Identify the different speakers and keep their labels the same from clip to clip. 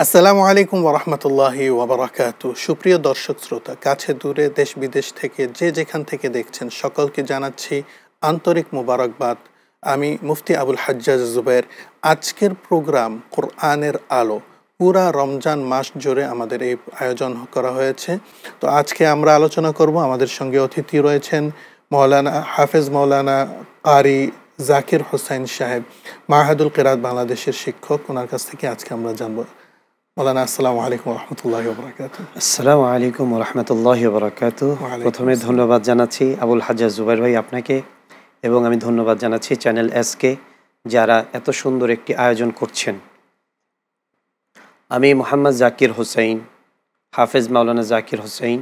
Speaker 1: আসসালামু আলাইকুম ওরহমতুল্লাহি ওবরাকাতু। সুপ্রিয় দর্শক শ্রোতা, কাছে দূরে দেশ বিদেশ থেকে যে যেখান থেকে দেখছেন সকলকে জানাচ্ছি আন্তরিক মোবারকবাদ। আমি মুফতি আবুল হাজ্জাজ জুবায়ের। আজকের প্রোগ্রাম কোরআনের আলো। পুরা রমজান মাস জুড়ে আমাদের এই আয়োজন করা হয়েছে। তো আজকে আমরা আলোচনা করব, আমাদের সঙ্গে অতিথি রয়েছেন হাফেজ মৌলানা কারি জাকির হোসেন সাহেব, মাহাদুল কিরাত বাংলাদেশের শিক্ষক। ওনার কাছ থেকে আজকে আমরা জানবো। মৌলানা, আসসালামু আলাইকুম রহমতুল্লাহি ওবরাকাতু।
Speaker 2: আসসালামু আলাইকুম রহমতুল্লাহি ওবরাকাতু। প্রথমে ধন্যবাদ জানাচ্ছি আবুল হাজ্জাজ জুবায়ের ভাই আপনাকে, এবং আমি ধন্যবাদ জানাচ্ছি চ্যানেল এসকে, যারা এত সুন্দর একটি আয়োজন করছেন। আমি মোহাম্মদ জাকির হোসেন, হাফেজ মাওলানা জাকির হোসেন।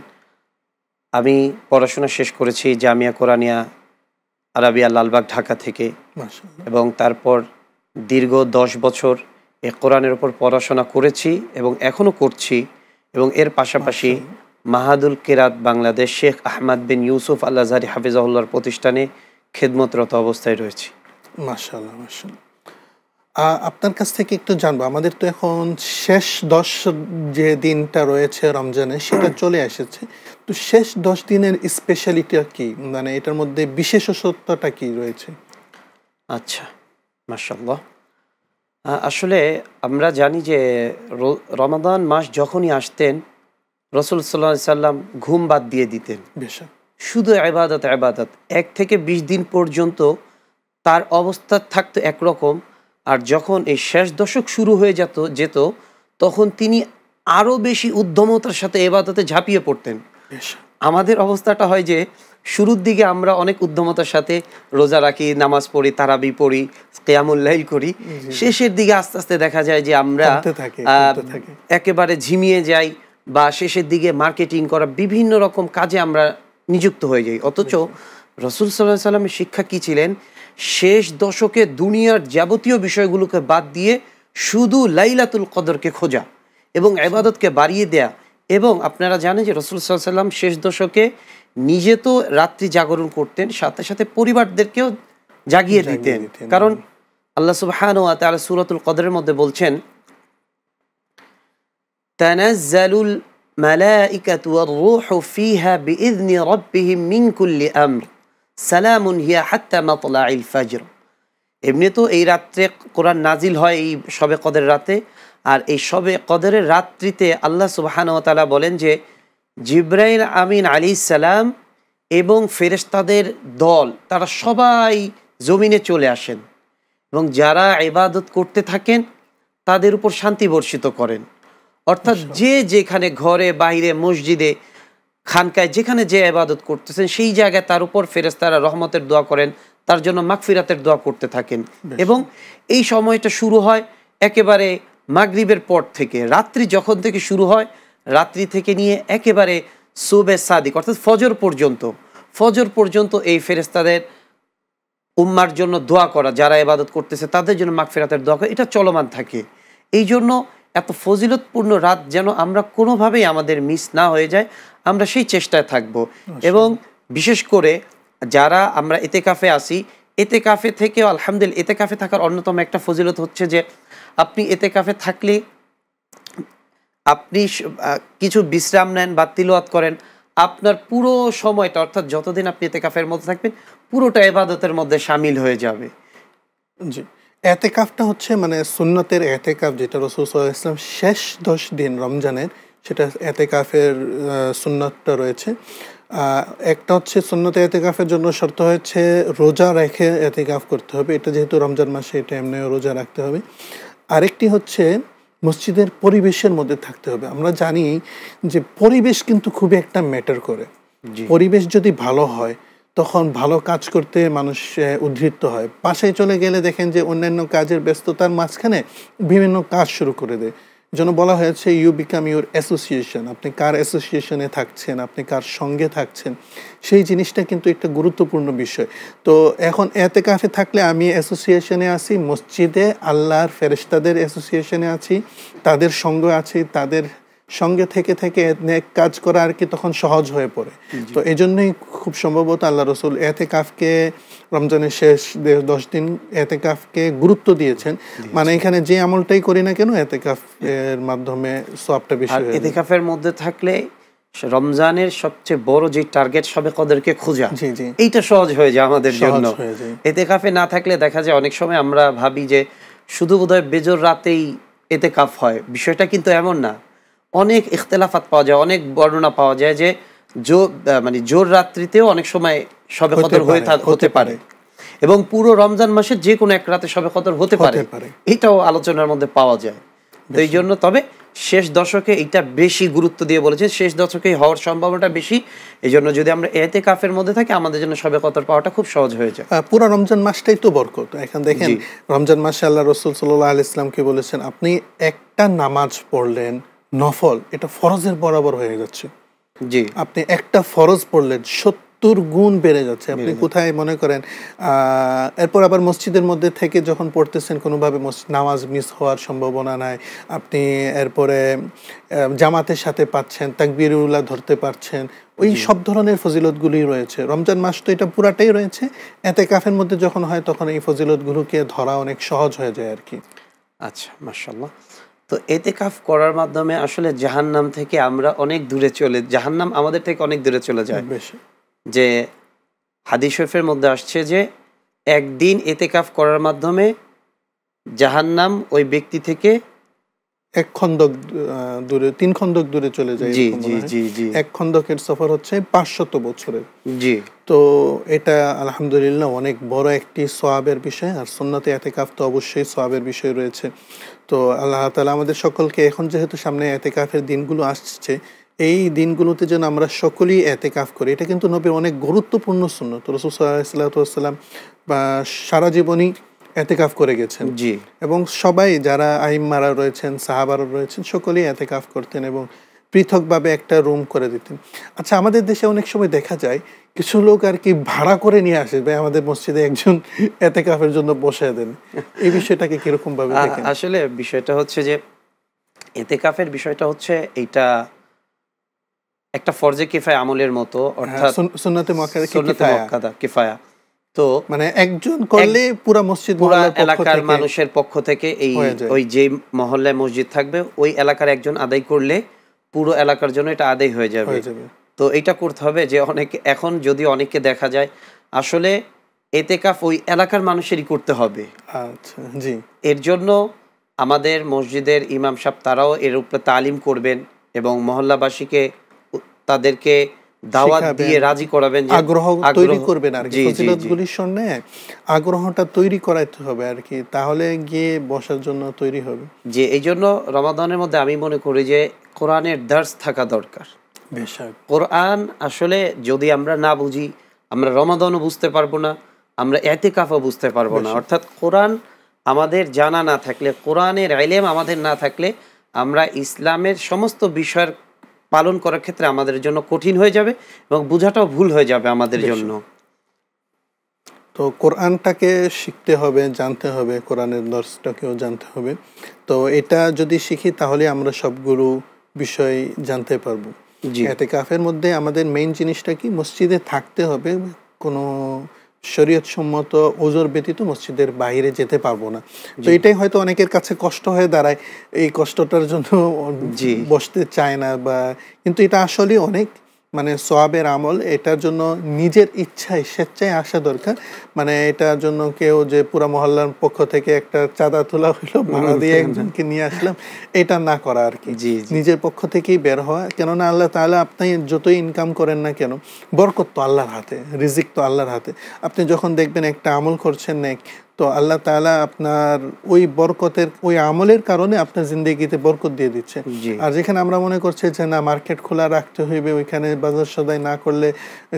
Speaker 2: আমি পড়াশোনা শেষ করেছি জামিয়া কোরআনিয়া আরাবিয়া লালবাগ ঢাকা থেকে, এবং তারপর দীর্ঘ 10 বছর এই কোরআনের ওপর পড়াশোনা করেছি এবং এখনও করছি, এবং এর পাশাপাশি মাহাদুল কিরাত বাংলাদেশ শেখ আহমদ বিন ইউসুফ আল আজহারি হাফিজাহুল্লাহর প্রতিষ্ঠানে খেদমতরত অবস্থায় রয়েছি।
Speaker 1: মাশাআল্লাহ, মাশাআল্লাহ। আপনার কাছ থেকে একটু জানবো, আমাদের তো এখন শেষ 10 যে দিনটা রয়েছে রমজানে, সেটা চলে এসেছে। তো শেষ 10 দিনের স্পেশালিটিটা কি, মানে এটার মধ্যে বিশেষত্বটা কি রয়েছে?
Speaker 2: আচ্ছা, মাশাআল্লাহ। আসলে আমরা জানি যে রমাদান মাস যখনই আসতেন, রাসূল সাল্লাল্লাহু আলাইহি সাল্লাম ঘুম বাদ দিয়ে দিতেন, শুধু ইবাদত ইবাদত। 1 থেকে 20 দিন পর্যন্ত তার অবস্থা থাকতো একরকম, আর যখন এই শেষ দশক শুরু হয়ে যেত তখন তিনি আরও বেশি উদ্যমতার সাথে ইবাদতে ঝাঁপিয়ে পড়তেন। আমাদের অবস্থাটা হয় যে শুরুর দিকে আমরা অনেক উদ্যমতার সাথে রোজা রাখি, নামাজ পড়ি, তারাবি পড়ি, কিয়ামুল লাইল করি। শেষের দিকে আস্তে আস্তে দেখা যায় যে আমরা একেবারে ঝিমিয়ে যাই, বা শেষের দিকে মার্কেটিং করা বিভিন্ন রকম কাজে আমরা নিযুক্ত হয়ে যাই। অথচ রাসূল সাল্লাল্লাহু আলাইহি সাল্লামের শিক্ষা কী ছিলেন? শেষ দশকে দুনিয়ার যাবতীয় বিষয়গুলোকে বাদ দিয়ে শুধু লাইলাতুল কদরকে খোঁজা এবং ইবাদতকে বাড়িয়ে দেয়া। এবং আপনারা জানেন যে রাসূল সাল্লাল্লাহু আলাইহি সাল্লাম শেষ দশকে নিজে তো রাত্রি জাগরণ করতেন, সাথে সাথে পরিবারদেরকেও জাগিয়ে দিতেন। কারণ আল্লাহ সুবহানাহু ওয়া তাআলা সূরাতুল কদরের মধ্যে বলছেন, তানাজ্জালুল মালাইকাতু ওয়ার রূহু ফিহা বিইذনি রাব্বিহিম মিন কুল্লি আমর সালামুন হিয়া হাত্তা মাতলাইল ফাজর। এমনি তো এই রাত্রে কোরআন নাজিল হয় এই শবে কদরের রাতে, আর এই শবে কদরের রাত্রিতে আল্লাহ সুবহানাহু ওয়া তাআলা বলেন যে জিবরাইল আমিন আলাইহিস সালাম এবং ফেরেশতাদের দল তারা সবাই জমিনে চলে আসেন, এবং যারা ইবাদত করতে থাকেন তাদের উপর শান্তি বর্ষিত করেন। অর্থাৎ যে যেখানে ঘরে, বাইরে, মসজিদে, খানকায় যেখানে যে ইবাদত করতেছেন সেই জায়গায় তার উপর ফেরেশতারা রহমতের দোয়া করেন, তার জন্য মাগফিরাতের দোয়া করতে থাকেন। এবং এই সময়টা শুরু হয় একেবারে মাগরিবের পর থেকে, রাত্রি যখন থেকে শুরু হয়, রাত্রি থেকে নিয়ে একেবারে সুবে সাদিক অর্থাৎ ফজর পর্যন্ত এই ফেরেশতাদের উম্মার জন্য দোয়া করা, যারা ইবাদত করতেছে তাদের জন্য মাগফিরাতের দোয়া করা, এটা চলমান থাকে। এই জন্য এত ফজিলতপূর্ণ রাত যেন আমরা কোনোভাবেই আমাদের মিস না হয়ে যায়, আমরা সেই চেষ্টায় থাকব। এবং বিশেষ করে যারা আমরা এতেকাফে আসি, এতেকাফে থেকেও আলহামদুলিল্লাহ, এতেকাফে থাকার অন্যতম একটা ফজিলত হচ্ছে যে আপনি এতেকাফে থাকলে আপনি কিছু বিশ্রাম নেন বা তিলাওয়াত করেন, আপনার পুরো সময়টা অর্থাৎ যতদিন আপনি এতেকাফের মধ্যে থাকবেন পুরোটা ইবাদতের মধ্যে শামিল হয়ে যাবে।
Speaker 1: জি, এতেকাফটা হচ্ছে মানে সুন্নতের এতেকাফ, যেটা রাসূল সাল্লাল্লাহু আলাইহি ওয়াসাল্লাম শেষ 10 দিন রমজানের, সেটা এতেকাফের সুন্নতটা রয়েছে। একটা হচ্ছে সুন্নতে এতেকাফের জন্য শর্ত হচ্ছে রোজা রেখে এতেকাফ করতে হবে, এটা যেহেতু রমজান মাসে এটা এমনিও রোজা রাখতে হবে। আরেকটি হচ্ছে মসজিদের পরিবেশের মধ্যে থাকতে হবে। আমরা জানি যে পরিবেশ কিন্তু খুবই একটা ম্যাটার করে। পরিবেশ যদি ভালো হয় তখন ভালো কাজ করতে মানুষ উদ্বৃত্ত হয়। বাসায় চলে গেলে দেখেন যে অন্যান্য কাজের ব্যস্ততার মাঝখানে বিভিন্ন কাজ শুরু করে দেয়। জন্য বলা হয়েছে ইউ বিকাম ইউর অ্যাসোসিয়েশন। আপনি কার অ্যাসোসিয়েশনে থাকছেন, আপনি কার সঙ্গে থাকছেন, সেই জিনিসটা কিন্তু একটা গুরুত্বপূর্ণ বিষয়। তো এখন এতেকাফে থাকলে আমি অ্যাসোসিয়েশনে আছি, মসজিদে আল্লাহর ফেরেশতাদের অ্যাসোসিয়েশনে আছি, তাদের সঙ্গ আছি, তাদের সঙ্গে থেকে থেকে নেক কাজ করা আর কি তখন সহজ হয়ে পড়ে। তো এই জন্যই খুব সম্ভবত আল্লাহ রসুল এতেকাফকে রমজানের শেষ 10 দিন এতেকাফকে গুরুত্ব দিয়েছেন। মানে এখানে যে আমলটাই করি না কেন এতেকাফ এর মাধ্যমে সওয়াবটা বেশি
Speaker 2: আর
Speaker 1: হয়ে যায়।
Speaker 2: এতেকাফের মধ্যে থাকলে রমজানের সবচেয়ে বড় যে টার্গেট সবে কদরকে খোঁজা,
Speaker 1: জি জি
Speaker 2: এইটা সহজ হয়ে যায় আমাদের জন্য।
Speaker 1: সহজ হয়ে যায়।
Speaker 2: এতেকাফে না থাকলে দেখা যায় অনেক সময় আমরা ভাবি যে শুধু বোধহয় বেজর রাতেই এতেকাফ হয়, বিষয়টা কিন্তু এমন না। অনেক ইখতিলাফাত পাওয়া যায়, অনেক বর্ণনা পাওয়া যায় যে মানে জোর রাত্রিতেও অনেক সময় সবে কদর হতে পারে, এবং পুরো রমজান মাসে যে কোনো এক রাতে সবে কদর হতে পারে, এটাও আলোচনার মধ্যে পাওয়া যায়। তো এই জন্য তবে শেষ দশকে এটা বেশি গুরুত্ব দিয়ে বলেছে, শেষ দশকে হওয়ার সম্ভাবনাটা বেশি। এই জন্য যদি আমরা এতেকাফের মধ্যে থাকি আমাদের জন্য সবে কদর পাওয়াটা খুব সহজ হয়ে যায়।
Speaker 1: পুরো রমজান মাসটাই তো বরকত। এখন দেখেন রমজান মাসে আল্লাহ রসুল সাল্লাল্লাহু আলাইহি ওয়াসাল্লাম কি বলেছেন, আপনি একটা নামাজ পড়লেন নফল, এটা ফরজের বরাবর হয়ে যাচ্ছে।
Speaker 2: জি,
Speaker 1: আপনি একটা ফরজ পড়লেন 70 গুণ বেড়ে যাচ্ছে। আপনি কোথায় মনে করেন এরপর আবার মসজিদের মধ্যে থেকে যখন পড়তেছেন কোনোভাবে নামাজ মিস হওয়ার সম্ভাবনা নাই। আপনি এরপরে জামাতের সাথে পাচ্ছেন, তাকবীরুল্লাহ ধরতে পারছেন, ওই সব ধরনের ফজিলতগুলি রয়েছে। রমজান মাস তো এটা পুরাটাই রয়েছে। এতেকাফের মধ্যে যখন হয় তখন এই ফজিলতগুলোকে ধরা অনেক সহজ হয়ে যায় আর কি।
Speaker 2: আচ্ছা, মাশাআল্লাহ। তো এতেকাফ করার মাধ্যমে আসলে জাহান্নাম থেকে আমরা অনেক দূরে জাহান্নাম আমাদের থেকে অনেক দূরে চলে যায়। যে হাদিস শরীফের মধ্যে আসছে যে একদিন এতেকাফ করার মাধ্যমে জাহান্নাম ওই ব্যক্তি থেকে
Speaker 1: 1 খন্দক দূরে 3 খন্দক দূরে চলে যায়।
Speaker 2: জি জি জি জি
Speaker 1: 1 খন্দকের সফর হচ্ছে 500 বছরের।
Speaker 2: জি,
Speaker 1: তো এটা আলহামদুলিল্লাহ অনেক বড় একটি সওয়াবের বিষয়। আর সুন্নতে এতেকাফ তো অবশ্যই সওয়াবের বিষয় রয়েছে। তো আল্লাহ তাআলা আমাদের সকলকে, এখন যেহেতু সামনে এতেকাফের দিনগুলো আসছে, এই দিনগুলোতে যেন আমরা সকলেই এতেকাফ করি। এটা কিন্তু নবীর অনেক গুরুত্বপূর্ণ সুন্নত। রাসূল সাল্লাল্লাহু আলাইহি ওয়াসাল্লাম সারা জীবনই এতেকাফ করে গেছেন।
Speaker 2: জি,
Speaker 1: এবং সবাই যারা আইম্মারা রয়েছেন, সাহাবারা রয়েছেন, সকলেই এতেকাফ করতেন এবং পৃথকভাবে একটা রুম করে দিতেন। আচ্ছা, আমাদের দেশে অনেক সময় দেখা যায় কিছু লোক আর কি ভাড়া করে নিয়ে আসে, ভাই আমাদের মসজিদে একজন এতেকাফের জন্য বসে দেন। এই বিষয়টাকে কিরকম ভাবে দেখেন?
Speaker 2: আসলে বিষয়টা হচ্ছে যে এতেকাফের বিষয়টা হচ্ছে এইটা একটা ফরজে কিফায়া আমলের মতো, অর্থাৎ
Speaker 1: সুন্নতে
Speaker 2: মুআক্কাদা কিফায়া। তো
Speaker 1: মানে একজন করলে পুরো মসজিদ
Speaker 2: পুরা এলাকার মানুষের পক্ষ থেকে এই ওই যে মহল্লায় মসজিদ থাকবে ওই এলাকার একজন আদায় করলে পুরো এলাকার জন্য এটা আদায় হয়ে যাবে। তো এটা করতে হবে যে এখন যদি অনেককে দেখা যায় আসলে এতেকাফ ওই এলাকার মানুষেরই করতে হবে।
Speaker 1: আচ্ছা, জি।
Speaker 2: এর জন্য আমাদের মসজিদের ইমাম সাহেব তারাও এর উপরে তালিম করবেন এবং মহল্লাবাসীকে তাদেরকে দাওয়াত দিয়ে রাজি করাবেন, যে
Speaker 1: আগ্রহ তৈরি করবেন আর কি। ফজিলতগুলির শুনে আগ্রহটা তৈরি করাইতে হবে আর কি, তাহলে গিয়ে বসার জন্য তৈরি হবে।
Speaker 2: যে এই জন্য রমাদানের মধ্যে আমি মনে করি যে কোরআনের দার্স থাকা দরকার। কোরআন আসলে যদি আমরা না বুঝি আমরা রমাদানও বুঝতে পারবো না, আমরা এতেকাফও বুঝতে পারবো না। অর্থাৎ কোরআন আমাদের জানা না থাকলে, কোরআনের ইলম আমাদের না থাকলে আমরা ইসলামের সমস্ত বিষয়ের পালন করার ক্ষেত্রে আমাদের জন্য কঠিন হয়ে যাবে এবং বোঝাটাও ভুল হয়ে যাবে আমাদের জন্য।
Speaker 1: তো কোরআনটাকে শিখতে হবে, জানতে হবে, কোরআনের দর্শটাকেও জানতে হবে। তো এটা যদি শিখি তাহলে আমরা সবগুলো বিষয় জানতে পারবো। এতেকাফের মধ্যে আমাদের মেইন জিনিসটা কি, মসজিদে থাকতে হবে, কোনো শরীয়ত সম্মত ওজর ব্যতীত মসজিদের বাইরে যেতে পারবো না। তো এটাই হয়তো অনেকের কাছে কষ্ট হয়ে দাঁড়ায়, এই কষ্টটার জন্য বসতে চায় না, বা কিন্তু এটা আসলে অনেক মানে সওয়াবের আমল। এটার জন্য নিজের ইচ্ছায় স্বেচ্ছায় আসা দরকার। মানে এটার জন্য কেউ যে পুরা মহল্লার পক্ষ থেকে একটা চাঁদা তোলা হইলো, ভাড়া দিয়ে একজনকে নিয়ে আসলাম, এটা না করা আর কি। নিজের পক্ষ থেকেই বের হওয়া। কেননা আল্লাহ তাআলা আপনি যতই ইনকাম করেন না কেন, বরকত তো আল্লাহর হাতে, রিজিক তো আল্লাহর হাতে। আপনি যখন দেখবেন একটা আমল করছেন নেক, তো আল্লাহ তাআলা আপনার ওই বরকতের, ওই আমলের কারণে আপনার জিন্দেগিতে বরকত দিয়ে দিচ্ছে। আর যেখানে আমরা মনে করছি যে না মার্কেট খোলা রাখতে হইবে, ওইখানে বাজার সদাই না করলে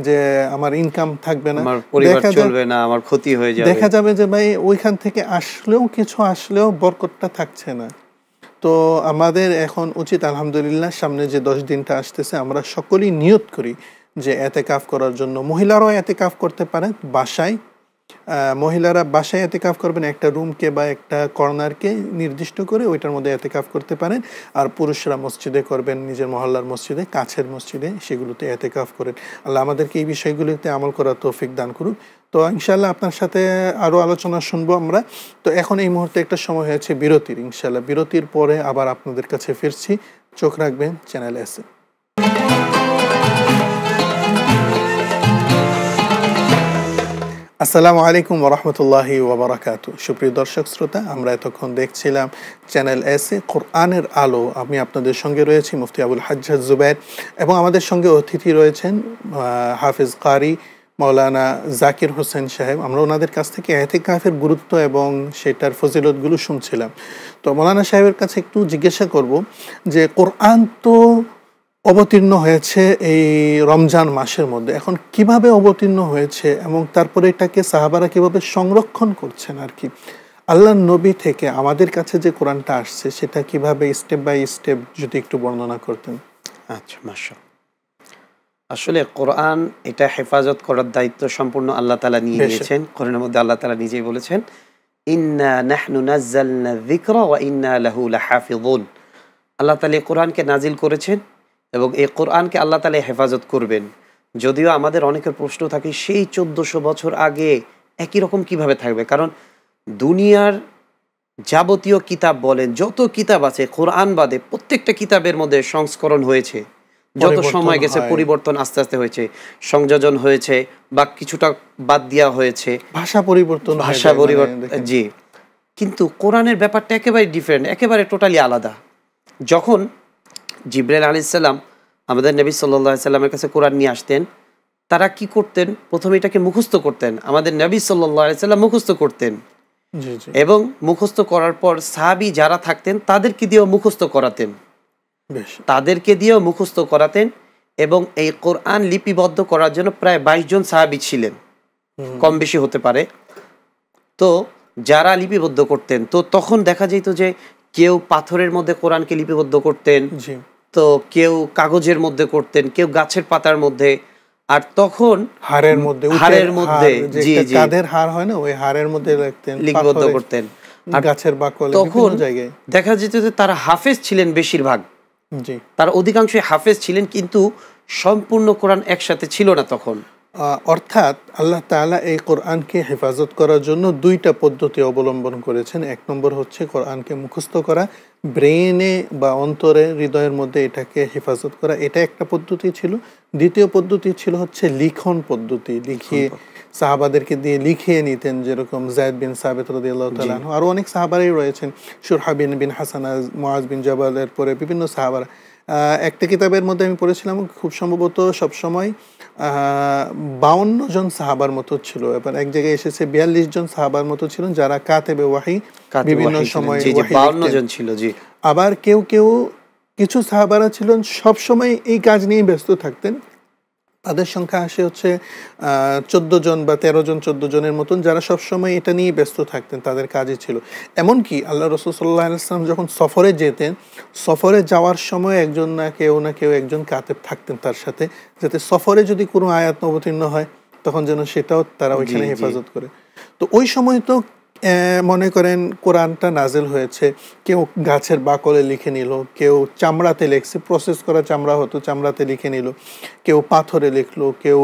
Speaker 1: যে আমার ইনকাম থাকবে না,
Speaker 2: আমার পরিবার চলবে না, আমার ক্ষতি হয়ে যাবে,
Speaker 1: দেখা যাবে যে ভাই ওইখান থেকে আসলেও কিছু আসলেও বরকতটা থাকছে না। তো আমাদের এখন উচিত আলহামদুলিল্লাহ সামনে যে 10 দিনটা আসতেছে আমরা সকলেই নিয়ত করি যে এতেকাফ করার জন্য। মহিলারাও এতেকাফ করতে পারে বাসায়, মহিলারা বাসায় এতেকাফ করবেন, একটা রুমকে বা একটা কর্নারকে নির্দিষ্ট করে ওইটার মধ্যে এতেকাফ করতে পারেন। আর পুরুষরা মসজিদে করবেন, নিজের মহল্লার মসজিদে, কাছের মসজিদে, সেগুলোতে এতেকাফ করেন। আল্লাহ আমাদেরকে এই বিষয়গুলিতে আমল করার তৌফিক দান করুক। তো ইনশাআল্লাহ আপনার সাথে আরও আলোচনা শুনবো আমরা। তো এখন এই মুহূর্তে একটা সময় হয়েছে বিরতির। ইনশাআল্লাহ বিরতির পরে আবার আপনাদের কাছে ফিরছি। চোখ রাখবেন চ্যানেল এসে। আসসালামু আলাইকুম ওরহমতুল্লাহি ওবরাকাতু। সুপ্রিয় দর্শক শ্রোতা, আমরা এতক্ষণ দেখছিলাম চ্যানেল এসে কোরআনের আলো। আমি আপনাদের সঙ্গে রয়েছি মুফতি আবুল হাজ্জাজ জুবায়ের, এবং আমাদের সঙ্গে অতিথি রয়েছেন হাফিজ কারি মাওলানা জাকির হোসেন সাহেব। আমরা ওনাদের কাছ থেকে এতেকাফের গুরুত্ব এবং সেটার ফজিলতগুলো শুনছিলাম। তো মাওলানা সাহেবের কাছে একটু জিজ্ঞাসা করব যে কোরআন তো অবতীর্ণ হয়েছে এই রমজান মাসের মধ্যে, এখন কিভাবে অবতীর্ণ হয়েছে এবং তারপরে এটাকে সাহাবারা কিভাবে সংরক্ষণ করছেন আর কি, আল্লাহর নবী থেকে আমাদের কাছে যে কোরআনটা আসছে সেটা কিভাবে স্টেপ বাই স্টেপ যদি একটু বর্ণনা করতেন।
Speaker 2: আচ্ছা, মাশাআল্লাহ। আসলে কোরআন এটা হেফাজত করার দায়িত্ব সম্পূর্ণ আল্লাহ তাআলা নিয়ে নিয়েছেন। কোরআনের মধ্যে আল্লাহ তাআলা নিজেই বলেছেন, ইন্না নাহনু নাযালনা যিকরা ওয়া ইন্না লাহু লাহাফিযুন। আল্লাহ তাআলা কোরআনকে নাজিল করেছেন এবং এই কোরআনকে আল্লাহ তাআলা হেফাজত করবেন। যদিও আমাদের অনেকের প্রশ্ন থাকে সেই 1400 বছর আগে একই রকম কিভাবে থাকবে, কারণ দুনিয়ার যাবতীয় কিতাব বলেন, যত কিতাব আছে কোরআন বাদে প্রত্যেকটা কিতাবের মধ্যে সংস্করণ হয়েছে। যত সময় গেছে পরিবর্তন আস্তে আস্তে হয়েছে, সংযোজন হয়েছে বা কিছুটা বাদ দেওয়া হয়েছে,
Speaker 1: ভাষা পরিবর্তন,
Speaker 2: জি। কিন্তু কোরআনের ব্যাপারটা একেবারে ডিফারেন্ট, একেবারে টোটালি আলাদা। যখন জিবরাইল আলাইহিস সালাম আমাদের নবী সাল্লাল্লাহু আলাইহি সাল্লামের কাছে কোরআন নিয়ে আসতেন, তারা কি করতেন? প্রথমে এটাকে মুখস্থ করতেন। আমাদের নবী সাল্লাল্লাহু আলাইহি সাল্লাম মুখস্থ করতেন, এবং মুখস্থ করার পর সাহাবী যারা থাকতেন তাদেরকে দিয়েও মুখস্থ করাতেন, এবং এই কোরআন লিপিবদ্ধ করার জন্য প্রায় 22 জন সাহাবী ছিলেন, কম বেশি হতে পারে। তো যারা লিপিবদ্ধ করতেন, তো তখন দেখা যেত যে কেউ পাথরের মধ্যে কোরআনকে লিপিবদ্ধ করতেন, তো কেউ কাগজের মধ্যে করতেন, কেউ গাছের পাতার মধ্যে, আর তখন হাড়ের মধ্যে
Speaker 1: জি জি কাদের হাড় হয় না, ওই হাড়ের মধ্যে
Speaker 2: লিপিবদ্ধ করতেন, আর
Speaker 1: গাছের বাকলে
Speaker 2: বিভিন্ন জায়গায় দেখা যেত যে তারা হাফেজ ছিলেন বেশিরভাগ,
Speaker 1: জি
Speaker 2: তারা অধিকাংশই হাফেজ ছিলেন, কিন্তু সম্পূর্ণ কোরআন একসাথে ছিল না তখন।
Speaker 1: অর্থাৎ আল্লাহ তাআলা এই কোরআনকে হেফাজত করার জন্য দুইটা পদ্ধতি অবলম্বন করেছেন। এক নম্বর হচ্ছে কোরআনকে মুখস্থ করা, ব্রেনে বা অন্তরে হৃদয়ের মধ্যে এটাকে হেফাজত করা, এটা একটা পদ্ধতি ছিল। দ্বিতীয় পদ্ধতি ছিল হচ্ছে লিখন পদ্ধতি, লিখিয়ে সাহাবাদেরকে দিয়ে লিখিয়ে নিতেন, যেরকম যায়েদ বিন সাবিত রাদিয়াল্লাহু তাআলা আনহু, আরও অনেক সাহাবারাই রয়েছেন, শুরহা বিন হাসান, মুআজ বিন জাবালের পরে বিভিন্ন সাহাবারা। একটা কিতাবের মধ্যে আমি পড়েছিলাম খুব সম্ভবত সবসময় 52 জন সাহাবার মতো ছিল, এবার এক জায়গায় এসেছে 42 জন সাহাবার মতো ছিলেন যারা কাতেবে ওয়াহি, বিভিন্ন সময়
Speaker 2: 52 জন ছিল। জি,
Speaker 1: আবার কেউ কিছু সাহাবারা ছিলেন সব সময় এই কাজ নিয়ে ব্যস্ত থাকতেন, তাদের সংখ্যা আসে হচ্ছে 14 জন বা 13 জন 14 জনের মতন, যারা সবসময় এটা নিয়ে ব্যস্ত থাকতেন, তাদের কাজই ছিল। এমনকি আল্লাহ রাসূল সাল্লাল্লাহু আলাইহি ওয়াসাল্লাম যখন সফরে যেতেন, সফরে যাওয়ার সময় একজন না কেউ একজন কাতেব থাকতেন তার সাথে, যাতে সফরে যদি কোনো আয়াত অবতীর্ণ হয় তখন যেন সেটাও তারা ওইখানে হেফাজত করে। তো ওই সময় তো মনে করেন কোরআনটা নাজেল হয়েছে, কেউ গাছের বাকলে লিখে নিল, কেউ চামড়াতে লিখছে, প্রসেস করা চামড়া হতো, চামড়াতে লিখে নিল, কেউ পাথরে লিখলো, কেউ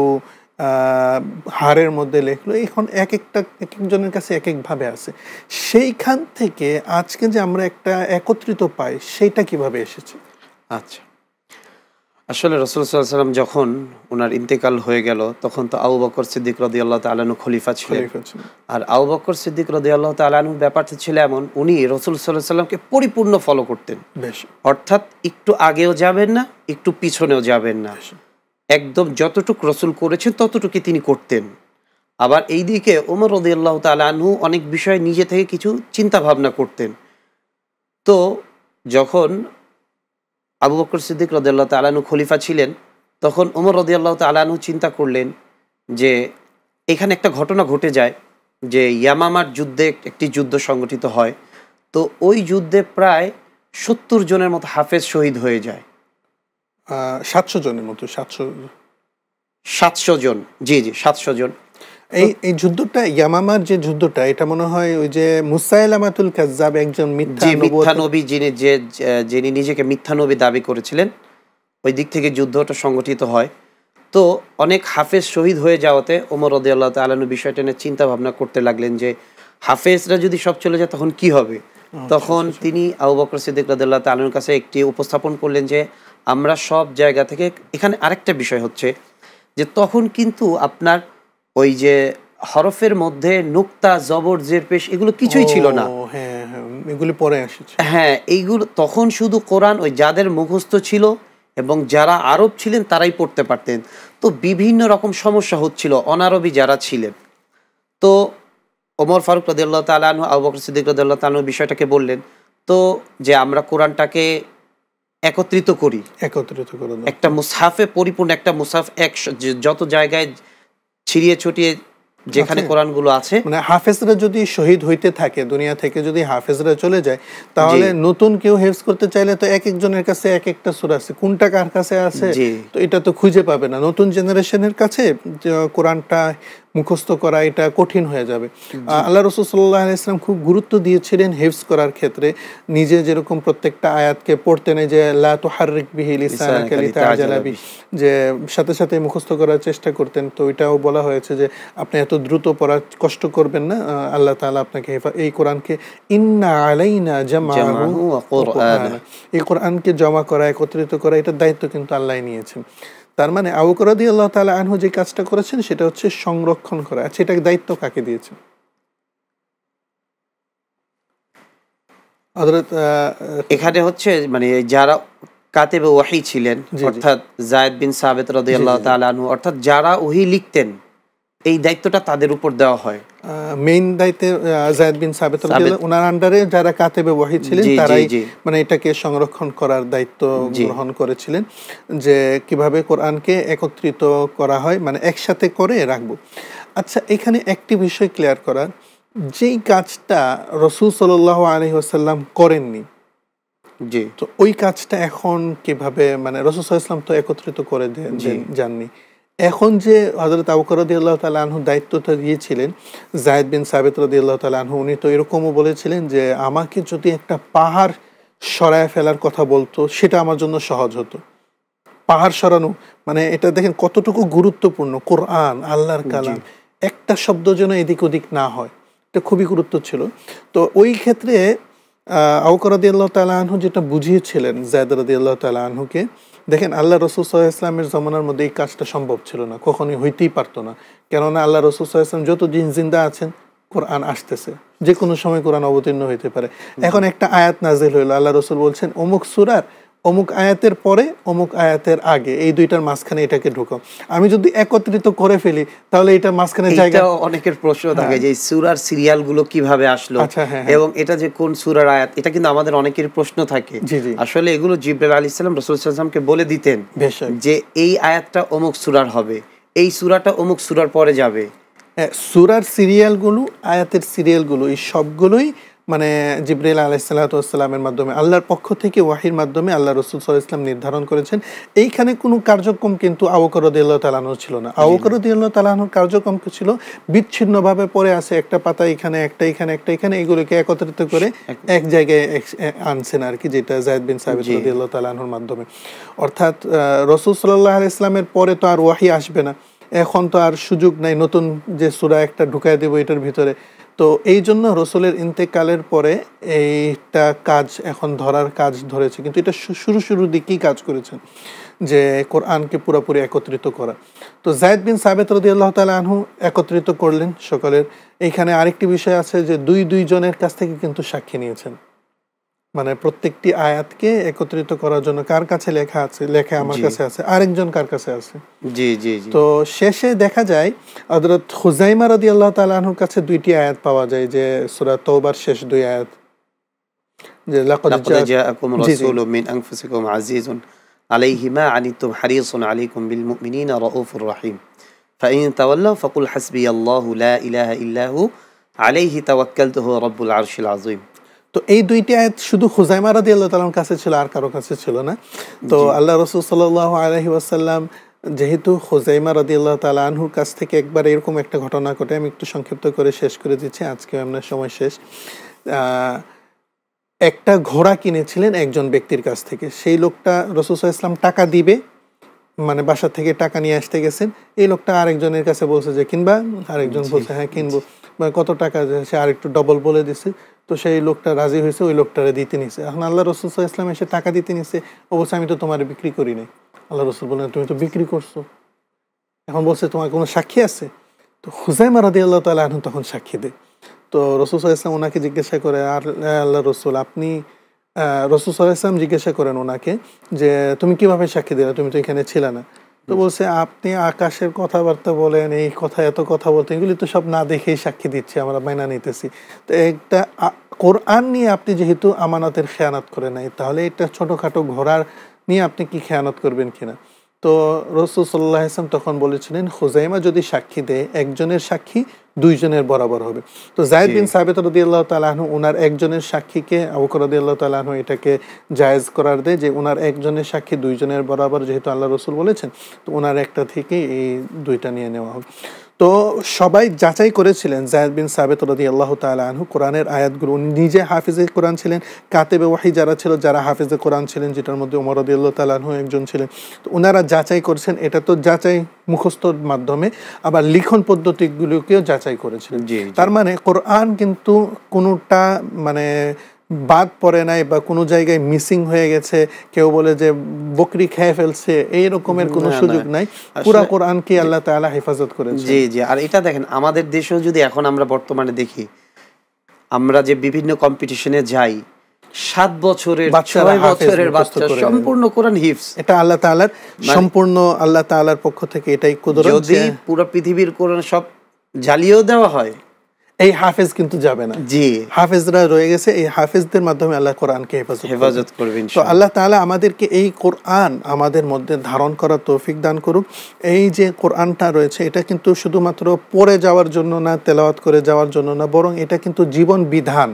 Speaker 1: হাড়ের মধ্যে লিখলো। এখন এক একজনের কাছে এক একভাবে আছে। সেইখান থেকে আজকে যে আমরা একটা একত্রিত পাই, সেইটা কিভাবে এসেছে?
Speaker 2: আচ্ছা, আসলে রাসূল সাল্লাল্লাহু আলাইহি ওয়াসাল্লাম যখন ওনার ইন্তেকাল হয়ে গেল, তখন তো আবু বকর সিদ্দিক রাদিয়াল্লাহু তাআলা আনহু খলিফা ছিলেন। আর আবু বকর সিদ্দিক রাদিয়াল্লাহু তাআলা আনহু ব্যাপারটা ছিল এমন, উনি রাসূল সাল্লাল্লাহু আলাইহি ওয়াসাল্লামকে পরিপূর্ণ ফলো করতেন। অর্থাৎ একটু আগেও যাবেন না, একটু পিছনেও যাবেন না, একদম যতটুকু রাসূল করেছেন ততটুকুই তিনি করতেন। আবার এইদিকে ওমর রাদিয়াল্লাহু তাআলা আনহু অনেক বিষয় নিজে থেকে কিছু চিন্তা ভাবনা করতেন। তো যখন আবু বকর সিদ্দিক রাদিয়াল্লাহু তাআলা আনহু খলিফা ছিলেন, তখন ওমর রাদিয়াল্লাহু তাআলা আনহু চিন্তা করলেন যে এখানে একটা ঘটনা ঘটে যায় যে ইয়ামামার যুদ্ধে একটি যুদ্ধ সংগঠিত হয়। তো ওই যুদ্ধে প্রায় 70 জনের মতো হাফেজ শহীদ হয়ে যায়।
Speaker 1: 700 জনের মতো, 700
Speaker 2: জন, জি 700 জন।
Speaker 1: এই যুদ্ধটা ইয়ামামার যে যুদ্ধটা, এটা মনে হয় ওই যে মুসাইলামাতুল কাজ্জাব, একজন
Speaker 2: মিথ্যা নবী যিনি নিজেকে মিথ্যা নবী দাবি করেছিলেন, ওই দিক থেকে যুদ্ধটা সংগঠিত হয়। তো অনেক হাফেজ শহীদ হয়ে যাওয়াতে ওমর রাদিয়াল্লাহু তাআলা আনহু বিষয়টা নিয়ে চিন্তা ভাবনা করতে লাগলেন যে হাফেজরা যদি সব চলে যায় তখন কি হবে। তখন তিনি আবু বকর সিদ্দিক রাদিয়াল্লাহু তাআলা আনহুর কাছে একটি উপস্থাপন করলেন যে আমরা সব জায়গা থেকে, এখানে আরেকটা বিষয় হচ্ছে যে তখন কিন্তু আপনার ওই যে হরফের মধ্যে নুক্তা, জবর, জের, পেশ এগুলো কিছুই ছিল না।
Speaker 1: হ্যাঁ, এগুলি পরে এসেছে।
Speaker 2: হ্যাঁ, এইগুলো তখন শুধু কোরআন ওই যাদের মুখস্থ ছিল এবং যারা আরব ছিলেন তারাই পড়তে পারতেন। তো বিভিন্ন রকম সমস্যা হচ্ছিল অনারবি যারা ছিলেন। তো ওমর ফারুক রাদিয়াল্লাহু তাআলা আনহু আবু বকর সিদ্দিক রাদিয়াল্লাহু তাআলা আনহু বিষয়টাকে বললেন, তো যে আমরা কোরআনটাকে একত্রিত করি, একটা মুসহাফে পরিপূর্ণ একটা মুসহাফ যত জায়গায় ছিড়িয়ে ছড়িয়ে যেখানে কোরআনগুলো আছে,
Speaker 1: মানে হাফেজরা যদি শহীদ হইতে থাকে দুনিয়া থেকে, যদি হাফেজরা চলে যায়, তাহলে নতুন কেউ হেফজ করতে চাইলে তো এক একজনের কাছে এক একটা সূরা আছে, কোনটা কার কাছে আছে তো এটা তো খুঁজে পাবে না। নতুন জেনারেশনের কাছে কোরআনটা মুখস্থ করা এটা কঠিন হয়ে যাবে। আল্লাহ রাসূল সাল্লাল্লাহু আলাইহি ওয়াসাল্লাম খুব গুরুত্ব দিয়েছিলেন হেফজ করার ক্ষেত্রে। নিজে যেরকম প্রত্যেকটা আয়াতকে পড়তেন, যে লা তুহাররিক বিহি লিসানাকা লিতাআজালা বিহি, যে সাথে সাথে মুখস্থ করার চেষ্টা করতেন। তো এটাও বলা হয়েছে যে আপনি এত দ্রুত পড়ার কষ্ট করবেন না, আল্লাহ তাআলা আপনাকে এই কোরআনকে ইন্না আলাইনা জামাহু ওয়া কুরআনা, এই কোরআনকে জমা করা, একত্রিত করা, এটার দায়িত্ব কিন্তু আল্লাহই নিয়েছেন। তার মানে আবু বকর রাদিয়াল্লাহু তাআলা আনহু যে কাজটা করেছেন সেটা হচ্ছে সংরক্ষণ করা। আচ্ছা, এটার দায়িত্ব কাকে দিয়েছেন?
Speaker 2: এখানে হচ্ছে মানে যারা কাতেবে ওয়াহি ছিলেন, অর্থাৎ যায়েদ বিন সাবিত রাদিয়াল্লাহু তাআলা আনহু, অর্থাৎ যারা ওহী লিখতেন, এই দায়িত্বটা তাদের উপর দেওয়া হয়।
Speaker 1: মেইন দায়িত্বে যায়েদ বিন সাবিত রাদিয়াল্লাহু, ওনার আন্ডারে যারা কাতেবে ওয়াহি ছিলেন তারাই মানে এটাকে সংরক্ষণ করার দায়িত্ব গ্রহণ করেছিলেন, যে কিভাবে কোরআনকে একত্রিত করা হয়, মানে একসাথে করে রাখবো। আচ্ছা, এখানে একটি বিষয় ক্লিয়ার করার, যেই কাজটা রাসূল সাল্লাল্লাহু আলাইহি ওয়াসাল্লাম করেননি, তো ওই কাজটা এখন কিভাবে, মানে রাসূল সাল্লাল্লাহু আলাইহি ওয়াসাল্লাম তো একত্রিত করে যাননি, এখন যে হযরত আবু বকর রাদিয়াল্লাহু তাআলা আনহু দায়িত্বটা দিয়েছিলেন যায়েদ বিন সাবিত রাদিয়াল্লাহু তাআলা আনহু, উনি তো এরকমও বলেছিলেন যে আমাকে যদি একটা পাহাড় সরায় ফেলার কথা বলতো সেটা আমার জন্য সহজ হতো। পাহাড় সরানো মানে এটা দেখেন কতটুকু গুরুত্বপূর্ণ, কোরআন আল্লাহর কালাম, একটা শব্দ যেন এদিক ওদিক না হয়, এটা খুবই গুরুত্ব ছিল। তো ওই ক্ষেত্রে আবু বকর রাদিয়াল্লাহু তাআলা আনহু যেটা বুঝিয়েছিলেন যায়েদ রাদিয়াল্লাহু তাআলা আনহুকে, দেখেন আল্লাহ রাসূল সাল্লাল্লাহু আলাইহি ওয়াসাল্লামের জমানার মধ্যে এই কাজটা সম্ভব ছিল না, কখনোই হইতেই পারতো না। কেননা আল্লাহ রাসূল সাল্লাল্লাহু আলাইহি ওয়াসাল্লাম যতদিন জিন্দা আছেন কোরআন আসতেছে, যে কোনো সময় কোরআন অবতীর্ণ হইতে পারে। এখন একটা আয়াত নাজিল হইলো, আল্লাহ রাসূল বলছেন অমুক সূরার অমুক আয়াতের পরে অমুক আয়াতের আগে, এই দুইটার মাঝখানে এটাকে ঢুকাও। আমি যদি একত্রিত করে ফেলি তাহলে এটা মাঝখানে জায়গা,
Speaker 2: অনেকের প্রশ্ন থাকে যে সূরার সিরিয়াল গুলো কিভাবে আসলো, এবং এটা যে কোন সূরার আয়াত, এটা কিন্তু আমাদের অনেকের প্রশ্ন থাকে। আসলে এগুলো জিবরাইল আলাইহিস সালাম রাসূল সাল্লাল্লাহু আলাইহি ওয়াসাল্লামকে বলে দিতেন যে এই আয়াতটা অমুক সূরার হবে, এই সূরাটা অমুক সূরার পরে যাবে।
Speaker 1: সূরার সিরিয়ালগুলো, আয়াতের সিরিয়ালগুলো, এই সবগুলোই মানে জিবরাইল আলাইহিস সালাতু ওয়াস সালামের মাধ্যমে আল্লাহর পক্ষ থেকে ওয়াহির মাধ্যমে আল্লাহ রাসূল সাল্লাল্লাহু আলাইহি ওয়াসাল্লাম নির্ধারণ করেছেন। এইখানে কোনো কার্যক্রম কিন্তু আবু বকর রাদিয়াল্লাহু তাআলা আনহু ছিল না। আবু বকর রাদিয়াল্লাহু তাআলা আনহুর কার্যক্রম ছিল বিচ্ছিন্নভাবে পড়ে আছে, একটা পাতা এখানে, একটা এখানে, একটা এখানে, এগুলোকে একত্রিত করে এক জায়গায় আনছেন আর কি, যেটা যায়েদ বিন সাবিত রাদিয়াল্লাহু তাআলা আনহুর মাধ্যমে। অর্থাৎ রাসূল সাল্লাল্লাহু আলাইহি ওয়াসাল্লামের পরে তো আর ওয়াহি আসবে না, এখন তো আর সুযোগ নাই নতুন যে সূরা একটা ঢুকায় দেব এটার ভিতরে। তো এই জন্য রসুলের ইন্তেকালের পরে এইটা কাজ এখন ধরার কাজ ধরেছে, কিন্তু এটা শুরুর দিকেই কাজ করেছেন যে কোরআনকে পুরোপুরি একত্রিত করা। তো যায়েদ বিন সাবিত রাদিয়াল্লাহু তাআলা আনহু একত্রিত করলেন সকলের। এইখানে আরেকটি বিষয় আছে যে দুই জনের কাছ থেকে কিন্তু সাক্ষী নিয়েছেন, মানে প্রত্যেকটি আয়াতকে একত্রিত করার জন্য কার কাছে লেখা আছে, লেখা আমার কাছে আছে, আরেকজন কার কাছে আছে। তো শেষে দেখা যায় হযরত খুযাইমা রাদিয়াল্লাহু তাআলা আনহুর কাছে দুইটি আয়াত পাওয়া যায়, যে সূরা তাওবার শেষ দুই আয়াত, যে লাকাদ জাআকুম রাসূলুম মিন আনফুসিকুম আজিজুন আলাইহি মা আনিতুম হারিসুন আলাইকুম বিল মুমিনিনা রাউফুর রহিম ফাইন তাওয়াল্লাউ ফাকুল হাসবিয়াল্লাহু লা ইলাহা ইল্লাহু আলাইহি তাওয়াক্কালতু হুয়া রাব্বুল আরশিল আযীম। তো এই দুইটি আয়াত শুধু খুযাইমা রাদিয়াল্লাহু তাআলার কাছে ছিল, আর কারো কাছে ছিল না। তো আল্লাহ রাসূল সাল্লাল্লাহু আলাইহি ওয়াসাল্লাম যেহেতু খুজাইমা রাদিয়াল্লাহু তাআলা আনহুর কাছ থেকে একবার এরকম একটা ঘটনা ঘটে, আমি একটু সংক্ষিপ্ত করে শেষ করে দিচ্ছি, আজকে আপনার সময় শেষ। একটা ঘোড়া কিনেছিলেন একজন ব্যক্তির কাছ থেকে। সেই লোকটা রাসূল সাল্লাল্লাহু আলাইহি ওয়াসাল্লাম টাকা দিবে, মানে বাসা থেকে টাকা নিয়ে আসতে গেছেন। এই লোকটা আরেকজনের কাছে বলছে যে কিনবা, আরেকজন বলছে হ্যাঁ কিনবো, মানে কত টাকা, সে আরেকটু ডবল বলে দিছে। তো সেই লোকটা রাজি হয়েছে, ওই লোকটারে দিতে নিছে। এখন আল্লাহ রাসূল সাল্লাল্লাহু আলাইহি ওয়াসাল্লাম এসে টাকা দিতে নিছে, অবশ্য আমি তো তোমার বিক্রি করি নাই। আল্লাহ রাসূল বললেন তুমি তো বিক্রি করছো। এখন বলছে তোমার কোনো সাক্ষী আছে? তো খুজাইমা রাদিয়াল্লাহু তাআলা আনহু তখন সাক্ষী দেয়। তো রাসূল সাল্লাল্লাহু আলাইহি ওয়াসাল্লাম ওনাকে জিজ্ঞাসা করে, আর আল্লাহ রাসূল আপনি, রাসূল সাল্লাল্লাহু আলাইহি ওয়াসাল্লাম জিজ্ঞাসা করেন ওনাকে যে তুমি কিভাবে সাক্ষী দিলে, তুমি তো এখানে ছিলে না। তো বলছে আপনি আকাশের কথাবার্তা বলেন, এই কথা এত কথা বলতেন, এগুলি তো সব না দেখেই সাক্ষী দিচ্ছি, আমরা মাইনা নিতেছি। তো একটা কোরআন নিয়ে আপনি যেহেতু আমানতের খেয়ানত করে নাই, তাহলে এটা ছোটখাটো ঘোড়ার নিয়ে আপনি কি খেয়ানত করবেন কিনা? তো রাসূল সাল্লাল্লাহু আলাইহি ওয়াসাল্লাম তখন বলেছিলেন খুজাইমা যদি সাক্ষী দেয়, একজনের সাক্ষী দুইজনের বরাবর হবে। তো যায়েদ বিন সাবিত রাদিয়াল্লাহু তাআলা আনহু ওনার একজনের সাক্ষীকে, আবু বকর রাদিয়াল্লাহু তাআলা আনহু এটাকে জায়েজ করার দেয় যে ওনার একজনের সাক্ষী দুইজনের বরাবর, যেহেতু আল্লাহ রাসূল বলেছেন, তো ওনার একটা থেকে এই দুইটা নিয়ে নেওয়া হবে। তো সবাই যাচাই করেছিলেন যায়েদ বিন সাবিত রাদিয়াল্লাহু তাআলা আনহু কোরআনের আয়াতগুলো, উনি নিজে হাফিজে কোরআন ছিলেন, কাতেবে ওয়াহি যারা ছিল, যারা হাফিজে কোরআন ছিলেন, যেটার মধ্যে ওমর রাদিয়াল্লাহু তাআলা আনহু একজন ছিলেন। তো ওনারা যাচাই করেছেন, এটা তো যাচাই মুখস্থর মাধ্যমে, আবার লিখন পদ্ধতিগুলোকেও যাচাই করেছিলেন। তার মানে কোরআন কিন্তু কোনোটা মানে বাদ পড়ে নাই বা কোনো জায়গায় মিসিং হয়ে গেছে, কেউ বলে যে বকরি খেয়ে ফেলছে, এই রকমের কোনো সুযোগ নাই। পুরা কোরআনকে আল্লাহ তাআলা হেফাজত করেছেন।
Speaker 2: জি জি। আর এটা দেখেন আমাদের দেশেও যদি এখন আমরা বর্তমানে দেখি, আমরা যে বিভিন্ন কম্পিটিশনে যাই, 7 বছরের 6 বছরের বাচ্চা সম্পূর্ণ কোরআন হিফজ।
Speaker 1: এটা আল্লাহ তাআলার সম্পূর্ণ, আল্লাহ তাআলার পক্ষ থেকে এটাই কুদরত।
Speaker 2: যদি পুরো পৃথিবীর কোরআন সব জ্বালিয়েও দেওয়া হয়,
Speaker 1: এই হাফেজ কিন্তু যাবে না।
Speaker 2: জি,
Speaker 1: হাফেজরা রয়ে গেছে, এই হাফেজদের মাধ্যমে আল্লাহ কোরআনকে হেফাজত করবেন। তো আল্লাহ তাআলা আমাদেরকে এই কোরআন আমাদের মধ্যে ধারণ করার তৌফিক দান করুক। এই যে কোরআনটা রয়েছে, এটা কিন্তু শুধুমাত্র পড়ে যাওয়ার জন্য না, তেলাওয়াত করে যাওয়ার জন্য না, বরং এটা কিন্তু জীবন বিধান।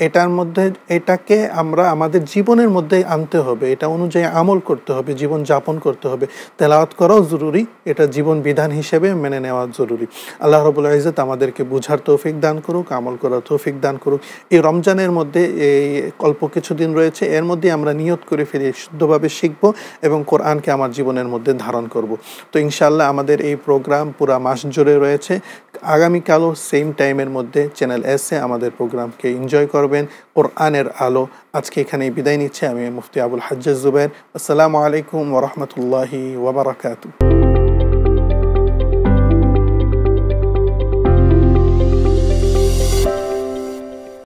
Speaker 1: এটার মধ্যে, এটাকে আমরা আমাদের জীবনের মধ্যে আনতে হবে, এটা অনুযায়ী আমল করতে হবে, জীবন যাপন করতে হবে। তেলাওয়াত করাও জরুরি, এটা জীবন বিধান হিসেবে মেনে নেওয়া জরুরি। আল্লাহ রাব্বুল ইজ্জত আমাদেরকে বুঝার তৌফিক দান করুক, আমল করার তৌফিক দান করুক। এই রমজানের মধ্যে এই অল্প কিছুদিন রয়েছে, এর মধ্যে আমরা নিয়ত করে ফিরে শুদ্ধভাবে শিখব এবং কোরআনকে আমার জীবনের মধ্যে ধারণ করব। তো ইনশাআল্লাহ আমাদের এই প্রোগ্রাম পুরা মাস জুড়ে রয়েছে। আগামীকালও সেম টাইমের মধ্যে চ্যানেল এসে আমাদের প্রোগ্রামকে এনজয় করবেন। কোরআনের আলো আজকে এখানেই বিদায় নিচ্ছে। আমি মুফতি আবুল হাজ্জাজ জুবায়ের। আসসালামু আলাইকুম ওয়া রাহমাতুল্লাহি ওয়া বারাকাতুহু।